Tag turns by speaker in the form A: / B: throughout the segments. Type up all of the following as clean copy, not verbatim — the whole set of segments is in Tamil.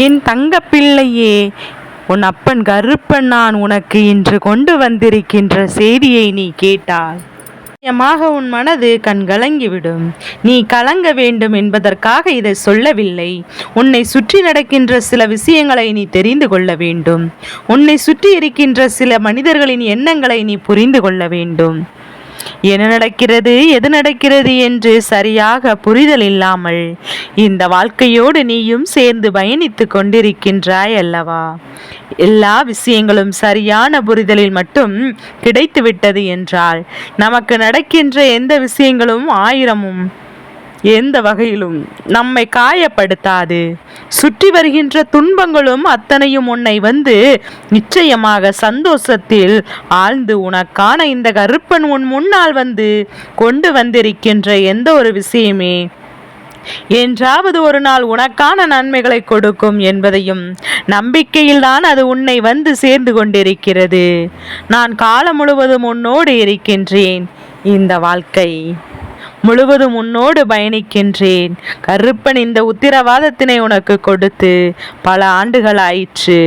A: என் தங்க பிள்ளையே, உன் அப்பன் கருப்பன் நான் உனக்கு இன்று கொண்டு வந்திருக்கின்ற செய்தியை நீ கேட்டால் நிச்சயமாக உன் மனது கண்கலங்கிவிடும். நீ கலங்க வேண்டும் என்பதற்காக இதை சொல்லவில்லை. உன்னை சுற்றி நடக்கின்ற சில விஷயங்களை நீ தெரிந்து கொள்ள வேண்டும். உன்னை சுற்றி இருக்கின்ற சில மனிதர்களின் எண்ணங்களை நீ புரிந்து கொள்ள வேண்டும். என்ன நடக்கிறது, எது நடக்கிறது என்று சரியாக புரிதல் இல்லாமல் இந்த வாழ்க்கையோடு நீயும் சேர்ந்து பயணித்து கொண்டிருக்கின்றாய் அல்லவா? எல்லா விஷயங்களும் சரியான புரிதலில் மட்டும் கிடைத்து விட்டது என்றால் நமக்கு நடக்கின்ற எந்த விஷயங்களும் ஆயிரமும் எந்த வகையிலும் நம்மை காயப்படுத்தாது. சுற்றி வருகின்ற துன்பங்களும் அத்தனையும் உன்னை வந்து நிச்சயமாக சந்தோஷத்தில் ஆழ்ந்து உனக்கான இந்த கருப்பன் உன் முன்னால் வந்து கொண்டு வந்திருக்கின்ற எந்த ஒரு விஷயமே என்றாவது ஒரு நாள் உனக்கான நன்மைகளை கொடுக்கும் என்பதையும் நம்பிக்கையில்தான் அது உன்னை வந்து சேர்ந்து கொண்டிருக்கிறது. நான் காலம் முழுவதும் உன்னோடு இருக்கின்றேன். இந்த வாழ்க்கை முழுவதும் உன்னோடு பயணிக்கின்றேன். கருப்பன் இந்த உத்திரவாதத்தினை உனக்கு கொடுத்து பல ஆண்டுகள் ஆயிற்று.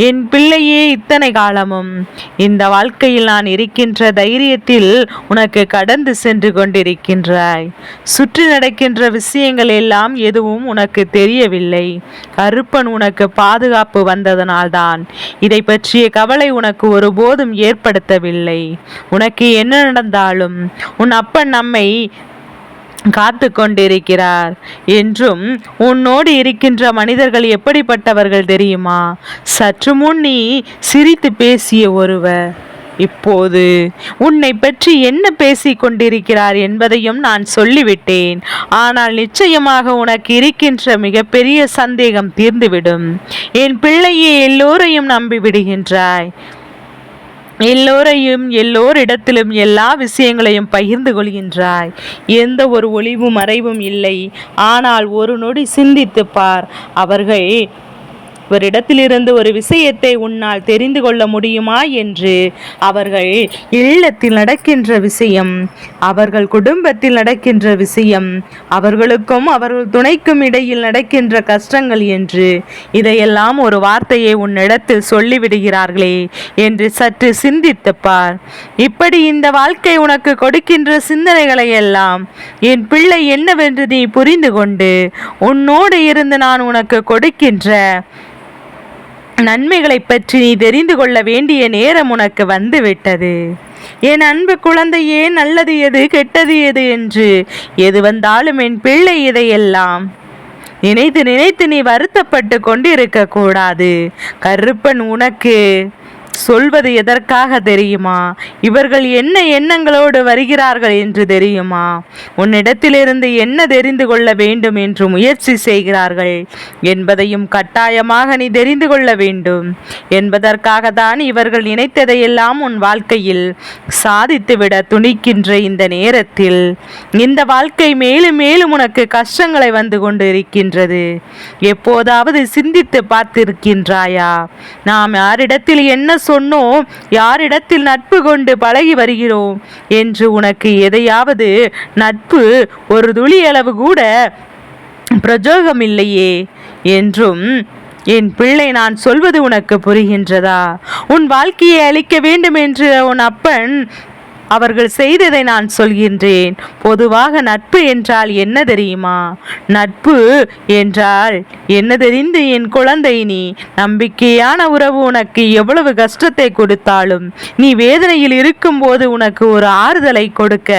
A: என் பிள்ளையே, இத்தனை காலமும் இந்த வாழ்க்கையில் நான் இருக்கின்ற தைரியத்தில் உனக்கு கடந்து சென்று கொண்டிருக்கின்றாய். சுற்றி நடக்கின்ற விஷயங்கள் எல்லாம் எதுவும் உனக்கு தெரியவில்லை. கருப்பன் உனக்கு பாதுகாப்பு வந்ததனால்தான் இதை பற்றிய கவலை உனக்கு ஒருபோதும் ஏற்படுத்தவில்லை. உனக்கு என்ன நடந்தாலும் உன் அப்பன் நம்மை காத்து கொண்டிருக்கிறார் என்றும். உன்னோடு இருக்கின்ற மனிதர்கள் எப்படிப்பட்டவர்கள் தெரியுமா? சற்று முன் நீ சிரித்து பேசிய ஒருவர் இப்போது உன்னை பற்றி என்ன பேசிக் கொண்டிருக்கிறார் என்பதையும் நான் சொல்லிவிட்டேன். ஆனால் நிச்சயமாக உனக்கு இருக்கின்ற மிகப்பெரிய சந்தேகம் தீர்ந்துவிடும். என் பிள்ளையை எல்லோரையும் நம்பி விடுகின்றாய். எல்லோரையும் எல்லோரிடத்திலும் எல்லா விஷயங்களையும் பகிர்ந்து கொள்கின்றாய். எந்த ஒரு ஒளிவும் மறைவும் இல்லை. ஆனால் ஒரு நொடி சிந்தித்து பார். அவர்கள் அவரிடத்திலிருந்து ஒரு விஷயத்தை உன்னால் தெரிந்து கொள்ள முடியுமா என்று. அவர்கள் இல்லத்தில் நடக்கின்ற விஷயம், அவர்கள் குடும்பத்தில் நடக்கின்ற விஷயம், அவர்களுக்கும் அவர்கள் துணைக்கும் இடையில் நடக்கின்ற கஷ்டங்கள் என்று இதையெல்லாம் ஒரு வார்த்தையை உன்னிடத்தில் சொல்லிவிடுகிறார்களே என்று சற்று சிந்தித்து பார். இப்படி இந்த வாழ்க்கை உனக்கு கொடுக்கின்ற சிந்தனைகளை எல்லாம் என் பிள்ளை என்னவென்று நீ புரிந்து கொண்டு உன்னோடு இருந்து நான் உனக்கு கொடுக்கின்ற நன்மைகளை பற்றி நீ தெரிந்து கொள்ள வேண்டிய நேரம் உனக்கு வந்து விட்டது. என் அன்பு குழந்தையே, நல்லது எது கெட்டது எது என்று எது வந்தாலும் என் பிள்ளை இதையெல்லாம் நினைத்து நினைத்து நீ வருத்தப்பட்டு கொண்டிருக்க கூடாது. கருப்பன் உனக்கு சொல்வது எதற்காக தெரியுமா? இவர்கள் என்ன எண்ணங்களோடு வருகிறார்கள் என்று தெரியுமா? உன்னிடத்திலிருந்து என்ன தெரிந்து கொள்ள வேண்டும் என்று முயற்சி செய்கிறார்கள் என்பதையும் கட்டாயமாக நீ தெரிந்து கொள்ள வேண்டும் என்பதற்காக தான் இவர்கள் நினைத்ததையெல்லாம் உன் வாழ்க்கையில் சாதித்துவிட துணிக்கின்ற இந்த நேரத்தில் இந்த வாழ்க்கை மேலும் மேலும் உனக்கு கஷ்டங்களை வந்து கொண்டு இருக்கின்றது. எப்போதாவது சிந்தித்து பார்த்திருக்கின்றாயா? நாம் யாரிடத்தில் என்ன சொன்னோம், யாரிடத்தில் நட்பு கொண்டு பழகி வருகிறோம் என்று உனக்கு எதையாவது நட்பு ஒரு துளி அளவு கூட பிரயோகம் இல்லையே என்றும். என் பிள்ளை, நான் சொல்வது உனக்கு புரிகின்றதா? உன் வாழ்க்கையை அழிக்க வேண்டும் என்று உன் அப்பன் அவர்கள் செய்ததை நான் சொல்கின்றேன். பொதுவாக நட்பு என்றால் என்ன தெரியுமா? நட்பு என்றால் என்ன தெரிந்து என் குழந்தை, நீ நம்பிக்கையான உறவு உனக்கு எவ்வளவு கஷ்டத்தை கொடுத்தாலும் நீ வேதனையில் இருக்கும்போது உனக்கு ஒரு ஆறுதலை கொடுக்க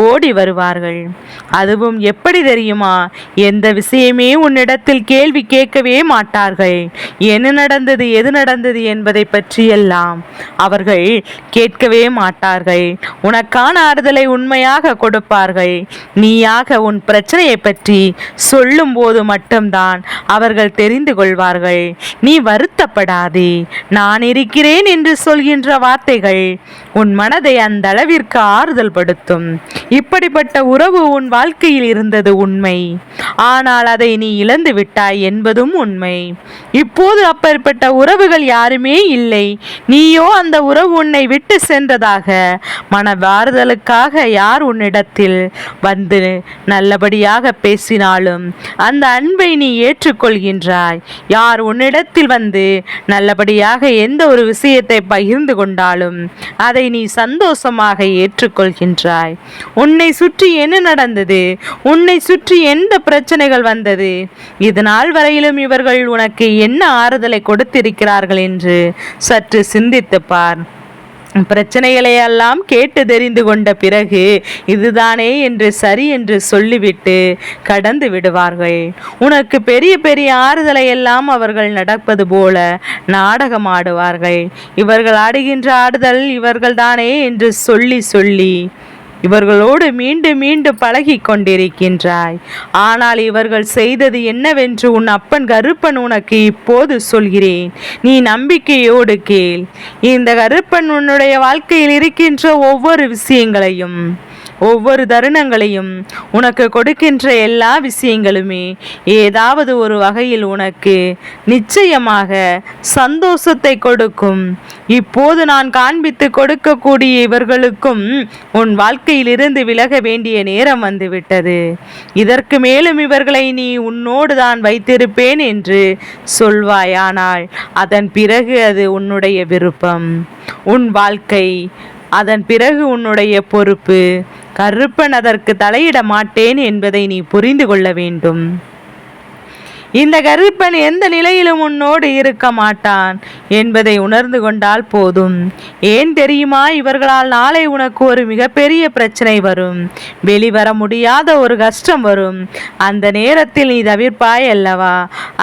A: ஓடி வருவார்கள். அதுவும் எப்படி தெரியுமா? எந்த விஷயமே உன்னிடத்தில் கேள்வி கேட்கவே மாட்டார்கள். என்ன நடந்தது, எது நடந்தது என்பதை பற்றியெல்லாம் அவர்கள் கேட்கவே மாட்டார்கள். உனக்கான ஆறுதலை உண்மையாக கொடுப்பார்கள். நீயாக உன் பிரச்சனையை பற்றி சொல்லும் போது மட்டும்தான் அவர்கள் தெரிந்து கொள்வார்கள். நீ வருத்தப்படாதே, நான் இருக்கிறேன் என்று சொல்கின்ற வார்த்தைகள் உன் மனதை அந்த அளவிற்கு ஆறுதல் படுத்தும். இப்படிப்பட்ட உறவு உன் வாழ்க்கையில் இருந்தது உண்மை. ஆனால் அதை நீ இழந்து விட்டாய் என்பதும் உண்மை. இப்போது அப்படிப்பட்ட உறவுகள் யாருமே இல்லை. நீயோ அந்த உறவு உன்னை விட்டு சென்றதாக மனவாறுதலுக்காக யார் உன்னிடத்தில் வந்து நல்லபடியாக பேசினாலும் அந்த அன்பை நீ ஏற்றுக்கொள்கின்றாய். யார் உன்னிடத்தில் வந்து நல்லபடியாக எந்த ஒரு விஷயத்தை பகிர்ந்து கொண்டாலும் அதை நீ சந்தோஷமாக ஏற்றுக்கொள்கின்றாய். உன்னை சுற்றி என்ன நடந்தது? உன்னை சுற்றி எந்த பிரச்சனைகள் வந்தது? இது நாள் வரையிலும் இவர்கள் உனக்கு என்ன ஆறுதலை கொடுத்திருக்கிறார்கள் என்று சற்று சிந்தித்து பார். பிரச்சனைகளை எல்லாம் கேட்டு தெரிந்து கொண்ட பிறகு இதுதானே என்று சரி என்று சொல்லிவிட்டு கடந்து விடுவார்கள். உனக்கு பெரிய பெரிய ஆறுதலை எல்லாம் அவர்கள் நடப்பது போல நாடகம் ஆடுவார்கள். இவர்கள் ஆடுகின்ற ஆடுதல் இவர்கள்தானே என்று சொல்லி சொல்லி இவர்களோடு மீண்டும் மீண்டும் பழகி கொண்டிருக்கின்றாய். ஆனால் இவர்கள் செய்தது என்னவென்று உன் அப்பன் கருப்பன் உனக்கு இப்போது சொல்கிறேன். நீ நம்பிக்கையோடு கேள். இந்த கருப்பன் உன்னுடைய வாழ்க்கையில் இருக்கின்ற ஒவ்வொரு விஷயங்களையும் ஒவ்வொரு தருணங்களையும் உனக்கு கொடுக்கின்ற எல்லா விஷயங்களுமே ஏதாவது ஒரு வகையில் உனக்கு நிச்சயமாக சந்தோஷத்தை கொடுக்கும். இப்போது நான் காண்பித்து கொடுக்கக்கூடிய இவர்களுக்கும் உன் வாழ்க்கையிலிருந்து விலக வேண்டிய நேரம் வந்துவிட்டது. இதற்கு மேலும் இவர்களை நீ உன்னோடு தான் வைத்திருப்பேன் என்று சொல்வாயானால் அதன் பிறகு அது உன்னுடைய விருப்பம், உன் வாழ்க்கை, அதன் பிறகு உன்னுடைய பொறுப்பு. கருப்பன் அதற்கு தலையிட மாட்டேன் என்பதை நீ புரிந்து கொள்ள வேண்டும். இந்த கருப்பன் எந்த நிலையிலும் உன்னோடு இருக்க மாட்டான் என்பதை உணர்ந்து கொண்டால் போதும். ஏன் தெரியுமா? இவர்களால் நாளை உனக்கு ஒரு மிகப்பெரிய பிரச்சனை வரும், வெளிவர முடியாத ஒரு கஷ்டம் வரும். அந்த நேரத்தில் நீ தவிர்ப்பாய் அல்லவா?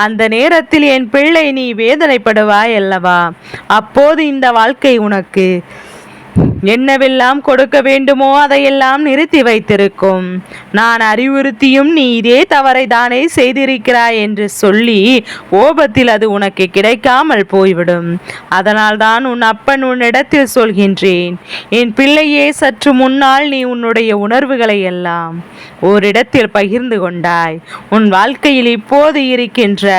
A: அந்த நேரத்தில் என் பிள்ளை நீ வேதனைப்படுவாய் அல்லவா? அப்போது இந்த வாழ்க்கை உனக்கு என்னவெல்லாம் கொடுக்க வேண்டுமோ அதையெல்லாம் நிறுத்தி வைத்திருக்கும். நான் அறிவுறுத்தியும் நீ இதே தவறை தானே செய்திருக்கிறாய் என்று சொல்லி கோபத்தில் அது உனக்கு கிடைக்காமல் போய்விடும். அதனால் தான் உன் அப்பன் உன்னிடத்தில் சொல்கின்றேன், என் பிள்ளையே, சற்று முன்னால் நீ உன்னுடைய உணர்வுகளை எல்லாம் ஓரிடத்தில் பகிர்ந்து கொண்டாய். உன் வாழ்க்கையில் இப்போது இருக்கின்ற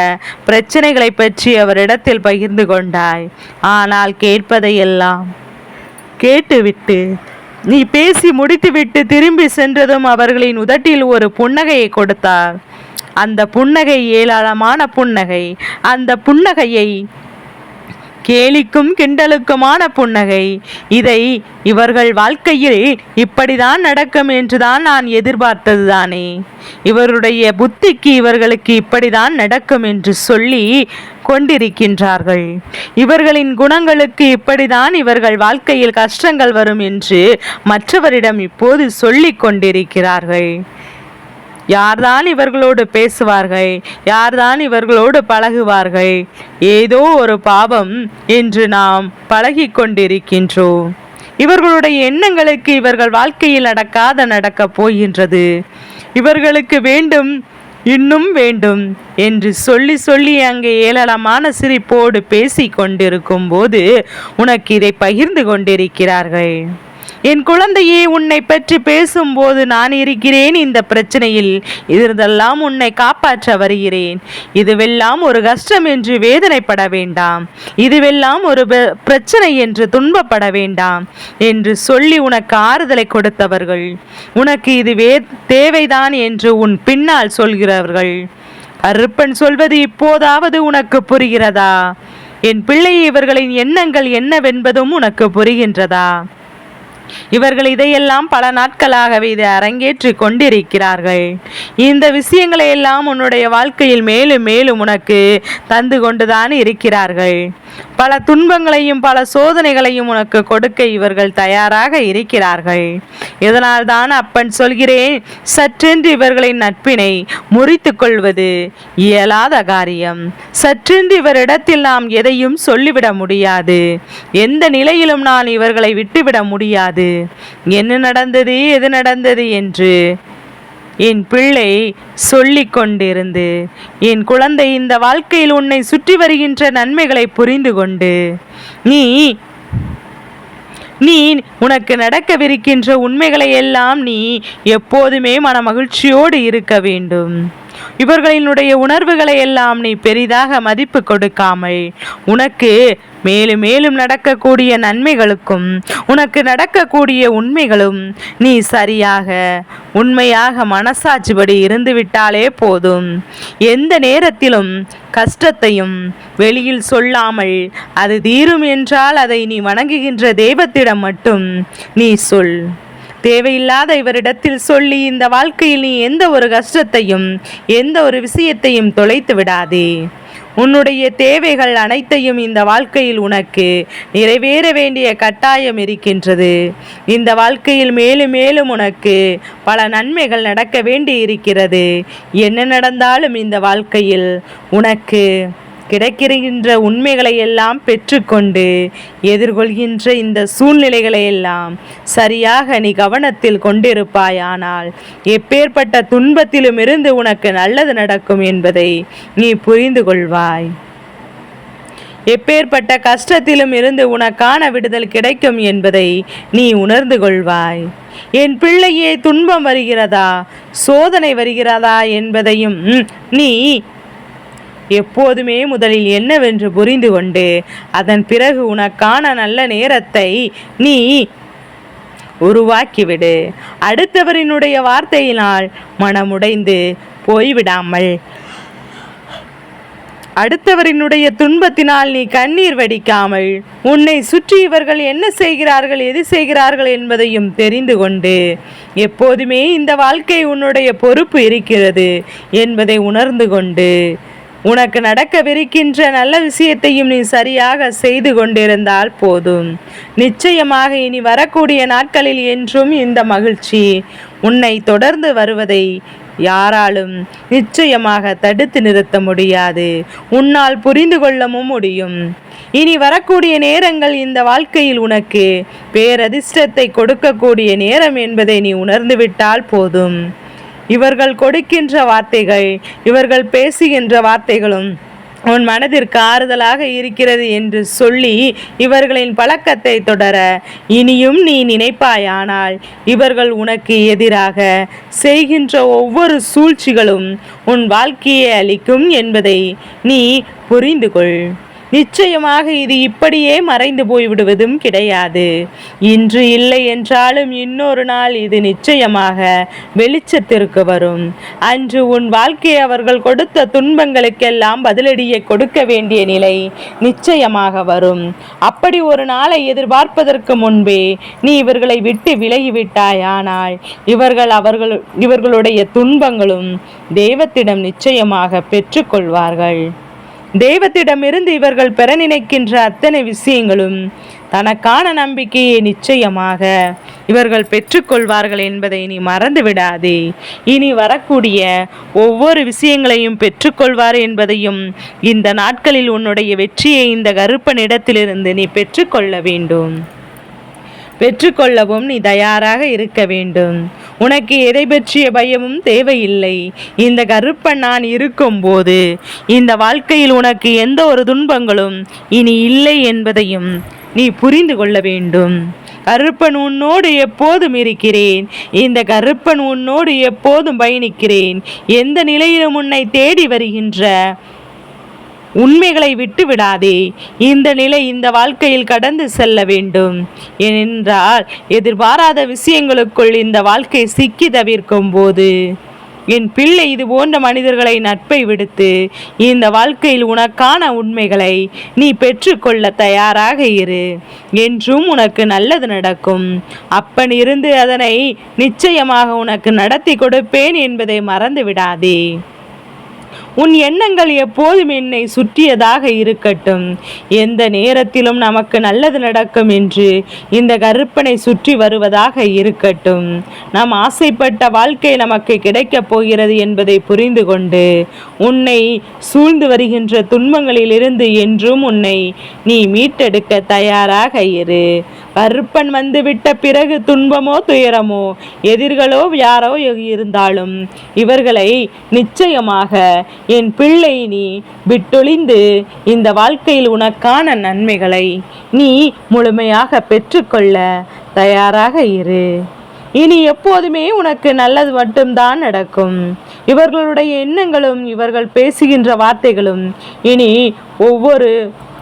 A: பிரச்சனைகளை பற்றி அவரிடத்தில் பகிர்ந்து கொண்டாய். ஆனால் கேட்பதையெல்லாம் கேட்டுவிட்டு நீ பேசி முடித்துவிட்டு திரும்பி சென்றதும் அவர்களின் உதட்டில் ஒரு புன்னகையை கொடுத்தார். அந்த புன்னகை ஏராளமான புன்னகை. அந்த புன்னகையை கேலிக்கும் கிண்டலுக்குமான புன்னகை. இதை இவர்கள் வாழ்க்கையில் இப்படிதான் நடக்கும் என்றுதான் நான் எதிர்பார்த்தது தானே. இவருடைய புத்திக்கு இவர்களுக்கு இப்படிதான் நடக்கும் என்று சொல்லி கொண்டிருக்கின்றார்கள். இவர்களின் குணங்களுக்கு இப்படிதான் இவர்கள் வாழ்க்கையில் கஷ்டங்கள் வரும் என்று மற்றவரிடம் இப்போது சொல்லிக் கொண்டிருக்கிறார்கள். யார்தான் இவர்களோடு பேசுவார்கள்? யார்தான் இவர்களோடு பழகுவார்கள்? ஏதோ ஒரு பாவம் என்று நாம் பழகி கொண்டிருக்கின்றோம். இவர்களுடைய எண்ணங்களுக்கு இவர்கள் வாழ்க்கையில் நடக்கப் போகின்றது. இவர்களுக்கு வேண்டும், இன்னும் வேண்டும் என்று சொல்லி சொல்லி அங்கே ஏளனமான சிரிப்போடு பேசி கொண்டிருக்கும் போது உனக்கு இதை பகிர்ந்து கொண்டிருக்கிறார்கள். என் குழந்தையே, உன்னை பற்றி பேசும்போது நான் இருக்கிறேன். இந்த பிரச்சனையில் இருந்தெல்லாம் உன்னை காப்பாற்ற வருகிறேன். இதுவெல்லாம் ஒரு கஷ்டம் என்று வேதனைப்பட வேண்டாம், இதுவெல்லாம் ஒரு பிரச்சனை என்று துன்பப்பட வேண்டாம் என்று சொல்லி உனக்கு ஆறுதலை கொடுத்தவர்கள், உனக்கு இது தேவைதான் என்று உன் பின்னால் சொல்கிறவர்கள். கருப்பன் சொல்வது இப்போதாவது உனக்கு புரிகிறதா? என் பிள்ளை, இவர்களின் எண்ணங்கள் என்னவென்பதும் உனக்கு புரிகின்றதா? இவர்கள் இதையெல்லாம் பல நாட்களாகவே இதை அரங்கேற்றி கொண்டிருக்கிறார்கள். இந்த விஷயங்களை எல்லாம் உன்னுடைய வாழ்க்கையில் மேலும் மேலும் உனக்கு தந்து கொண்டுதான் இருக்கிறார்கள். பல துன்பங்களையும் பல சோதனைகளையும் உனக்கு கொடுக்க இவர்கள் தயாராக இருக்கிறார்கள். இதனால் தான் அப்பன் சொல்கிறேன், சற்றென்று இவர்களின் நட்பினை முறித்து கொள்வது இயலாத காரியம். சற்றென்று இவரிடத்தில் நாம் எதையும் சொல்லிவிட முடியாது. எந்த நிலையிலும் நான் இவர்களை விட்டுவிட முடியாது. என்ன நடந்தது, எது நடந்தது என்று என் பிள்ளை சொல்லிக் கொண்டிருந்து, என் குழந்தை, இந்த வாழ்க்கையில் உன்னை சுற்றி வருகின்ற நன்மைகளை புரிந்து கொண்டு நீ உனக்கு நடக்கவிருக்கின்ற உண்மைகளை எல்லாம் நீ எப்போதுமே மன மகிழ்ச்சியோடு இருக்க வேண்டும். இவர்களினுடைய உணர்வுகளை எல்லாம் நீ பெரிதாக மதிப்பு கொடுக்காமல் உனக்கு மேலும் மேலும் நடக்கக்கூடிய நன்மைகளுக்கும் உனக்கு நடக்கக்கூடிய உண்மைகளும் நீ சரியாக உண்மையாக மனசாட்சிபடி இருந்துவிட்டாலே போதும். எந்த நேரத்திலும் கஷ்டத்தையும் வெளியில் சொல்லாமல் அது தீரும் என்றால் அதை நீ வணங்குகின்ற தெய்வத்திடம் மட்டும் நீ சொல். தேவையில்லாத இவரிடத்தில் சொல்லி இந்த வாழ்க்கையில் நீ எந்த ஒரு கஷ்டத்தையும் எந்த ஒரு விஷயத்தையும் தொலைத்து விடாதே. உன்னுடைய தேவைகள் அனைத்தையும் இந்த வாழ்க்கையில் உனக்கு நிறைவேற வேண்டிய கட்டாயம் இருக்கின்றது. இந்த வாழ்க்கையில் மேலும் மேலும் உனக்கு பல நன்மைகள் நடக்க வேண்டி இருக்கிறது. என்ன நடந்தாலும் இந்த வாழ்க்கையில் உனக்கு கிடைக்கின்ற உண்மைகளை எல்லாம் பெற்றுக்கொண்டு எதிர்கொள்கின்ற இந்த சூழ்நிலைகளை எல்லாம் சரியாக நீ கவனத்தில் கொண்டிருப்பாயானால் எப்பேற்பட்ட துன்பத்திலும் இருந்து உனக்கு நல்லது நடக்கும் என்பதை நீ புரிந்து கொள்வாய். எப்பேற்பட்ட கஷ்டத்திலும் இருந்து உனக்கான விடுதல் கிடைக்கும் என்பதை நீ உணர்ந்து கொள்வாய். என் பிள்ளையே, துன்பம் வருகிறதா சோதனை வருகிறதா என்பதையும் நீ எப்போதுமே முதலில் என்னவென்று புரிந்து கொண்டு அதன் பிறகு உனக்கான நல்ல நேரத்தை நீ உருவாக்கிவிடு. அடுத்தவரினுடைய வார்த்தையினால் மனமுடைந்து போய்விடாமல், அடுத்தவரினுடைய துன்பத்தினால் நீ கண்ணீர் வடிக்காமல், உன்னை சுற்றி இவர்கள் என்ன செய்கிறார்கள் எது செய்கிறார்கள் என்பதையும் தெரிந்து கொண்டு எப்போதுமே இந்த வாழ்க்கை உன்னுடைய பொறுப்பு இருக்கிறது என்பதை உணர்ந்து கொண்டு உனக்கு நடக்கவிருக்கின்ற நல்ல விஷயத்தையும் நீ சரியாக செய்து கொண்டிருந்தால் போதும். நிச்சயமாக இனி வரக்கூடிய நாட்களில் என்றும் இந்த மகிழ்ச்சி உன்னை தொடர்ந்து வருவதை யாராலும் நிச்சயமாக தடுத்து நிறுத்த முடியாது. உன்னால் புரிந்து கொள்ளவும் முடியும். இனி வரக்கூடிய நேரங்கள் இந்த வாழ்க்கையில் உனக்கு பேரதிர்ஷ்டத்தை கொடுக்கக்கூடிய நேரம் என்பதை நீ உணர்ந்துவிட்டால் போதும். இவர்கள் கொடுக்கின்ற வார்த்தைகள், இவர்கள் பேசுகின்ற வார்த்தைகளும் உன் மனதிற்கு ஆறுதலாக இருக்கிறது என்று சொல்லி இவர்களின் பழக்கத்தை தொடர இனியும் நீ நினைப்பாயானால் இவர்கள் உனக்கு எதிராக செய்கின்ற ஒவ்வொரு சூழ்ச்சிகளும் உன் வாழ்க்கையை அளிக்கும் என்பதை நீ புரிந்து கொள். நிச்சயமாக இது இப்படியே மறைந்து போய்விடுவதும் கிடையாது. இன்று இல்லை என்றாலும் இன்னொரு நாள் இது நிச்சயமாக வெளிச்சத்திற்கு வரும். அன்று உன் வாழ்க்கை அவர்கள் கொடுத்த துன்பங்களுக்கெல்லாம் பதிலடியை கொடுக்க வேண்டிய நிலை நிச்சயமாக வரும். அப்படி ஒரு நாளை எதிர்பார்ப்பதற்கு முன்பே நீ இவர்களை விட்டு விலகிவிட்டாயானால் இவர்களுடைய துன்பங்களும் தெய்வத்திடம் நிச்சயமாக பெற்றுக்கொள்வார்கள். தெய்வத்திடமிருந்து இவர்கள் பெற நினைக்கின்ற அத்தனை விஷயங்களும் தனக்கான நம்பிக்கையை நிச்சயமாக இவர்கள் பெற்றுக்கொள்வார்கள் என்பதை நீ மறந்து விடாதே. இனி வரக்கூடிய ஒவ்வொரு விஷயங்களையும் பெற்றுக்கொள்வார் என்பதையும் இந்த நாட்களில் உன்னுடைய வெற்றியை இந்த கருப்பனிடத்திலிருந்து நீ பெற்றுக்கொள்ள வேண்டும். பெற்றுக்கொள்ளவும் நீ தயாராக இருக்க வேண்டும். உனக்கு எதை பற்றிய பயமும் தேவையில்லை. இந்த கருப்பன் நான் இருக்கும்போது இந்த வாழ்க்கையில் உனக்கு எந்த ஒரு துன்பங்களும் இனி இல்லை என்பதையும் நீ புரிந்து கொள்ள வேண்டும். கருப்பன் உன்னோடு எப்போதும் இருக்கிறேன். இந்த கருப்பன் உன்னோடு எப்போதும் பயணிக்கிறேன். எந்த நிலையிலும் உன்னை தேடி வருகின்ற உண்மைகளை விட்டு விடாதே. இந்த நிலை இந்த வாழ்க்கையில் கடந்து செல்ல வேண்டும். ஏனென்றால் எதிர்பாராத விஷயங்களுக்குள் இந்த வாழ்க்கை சிக்கி தவிர்க்கும் போது என் பிள்ளை இது போன்ற மனிதர்களை நட்பை விடுத்து இந்த வாழ்க்கையில் உனக்கான உண்மைகளை நீ பெற்றுக்கொள்ள தயாராக இரு. என்றும் உனக்கு நல்லது நடக்கும். அப்பன் இருந்து அதனை நிச்சயமாக உனக்கு நடத்தி கொடுப்பேன் என்பதை மறந்து விடாதே. உன் எண்ணங்கள் எப்போதும் என்னை சுற்றியதாக இருக்கட்டும். எந்த நேரத்திலும் நமக்கு நல்லது நடக்கும் என்று இந்த கருப்பனை சுற்றி வருவதாக இருக்கட்டும். நாம் ஆசைப்பட்ட வாழ்க்கை நமக்கு கிடைக்கப் போகிறது என்பதை புரிந்து கொண்டு உன்னை சூழ்ந்து வருகின்ற துன்பங்களிலிருந்து என்றும் உன்னை நீ மீட்டெடுக்க தயாராக இரு. கருப்பன் வந்துவிட்ட பிறகு துன்பமோ துயரமோ எதிர்களோ யாரோ இருந்தாலும் இவர்களை நிச்சயமாக என் பிள்ளை நீ விட்டொழிந்து இந்த வாழ்க்கையில் உனக்கான நன்மைகளை நீ முழுமையாக பெற்றுக்கொள்ள தயாராக இரு. இனி எப்போதுமே உனக்கு நல்லது மட்டும்தான் நடக்கும். இவர்களுடைய எண்ணங்களும் இவர்கள் பேசுகின்ற வார்த்தைகளும் இனி ஒவ்வொரு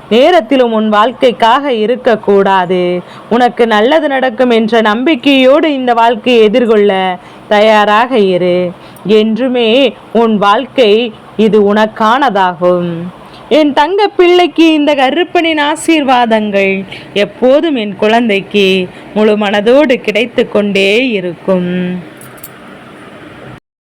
A: நேரத்திலும் உன் வாழ்க்கைக்காக இருக்கக்கூடாது. உனக்கு நல்லது நடக்கும் என்ற நம்பிக்கையோடு இந்த வாழ்க்கையை எதிர்கொள்ள தயாராக இரு. என்றுமே உன் வாழ்க்கை இது உனக்கானதாகும். என் தங்க பிள்ளைக்கு இந்த கருப்பனின் ஆசீர்வாதங்கள் எப்போதும் என் குழந்தைக்கு முழு மனதோடு கிடைத்து கொண்டே இருக்கும்.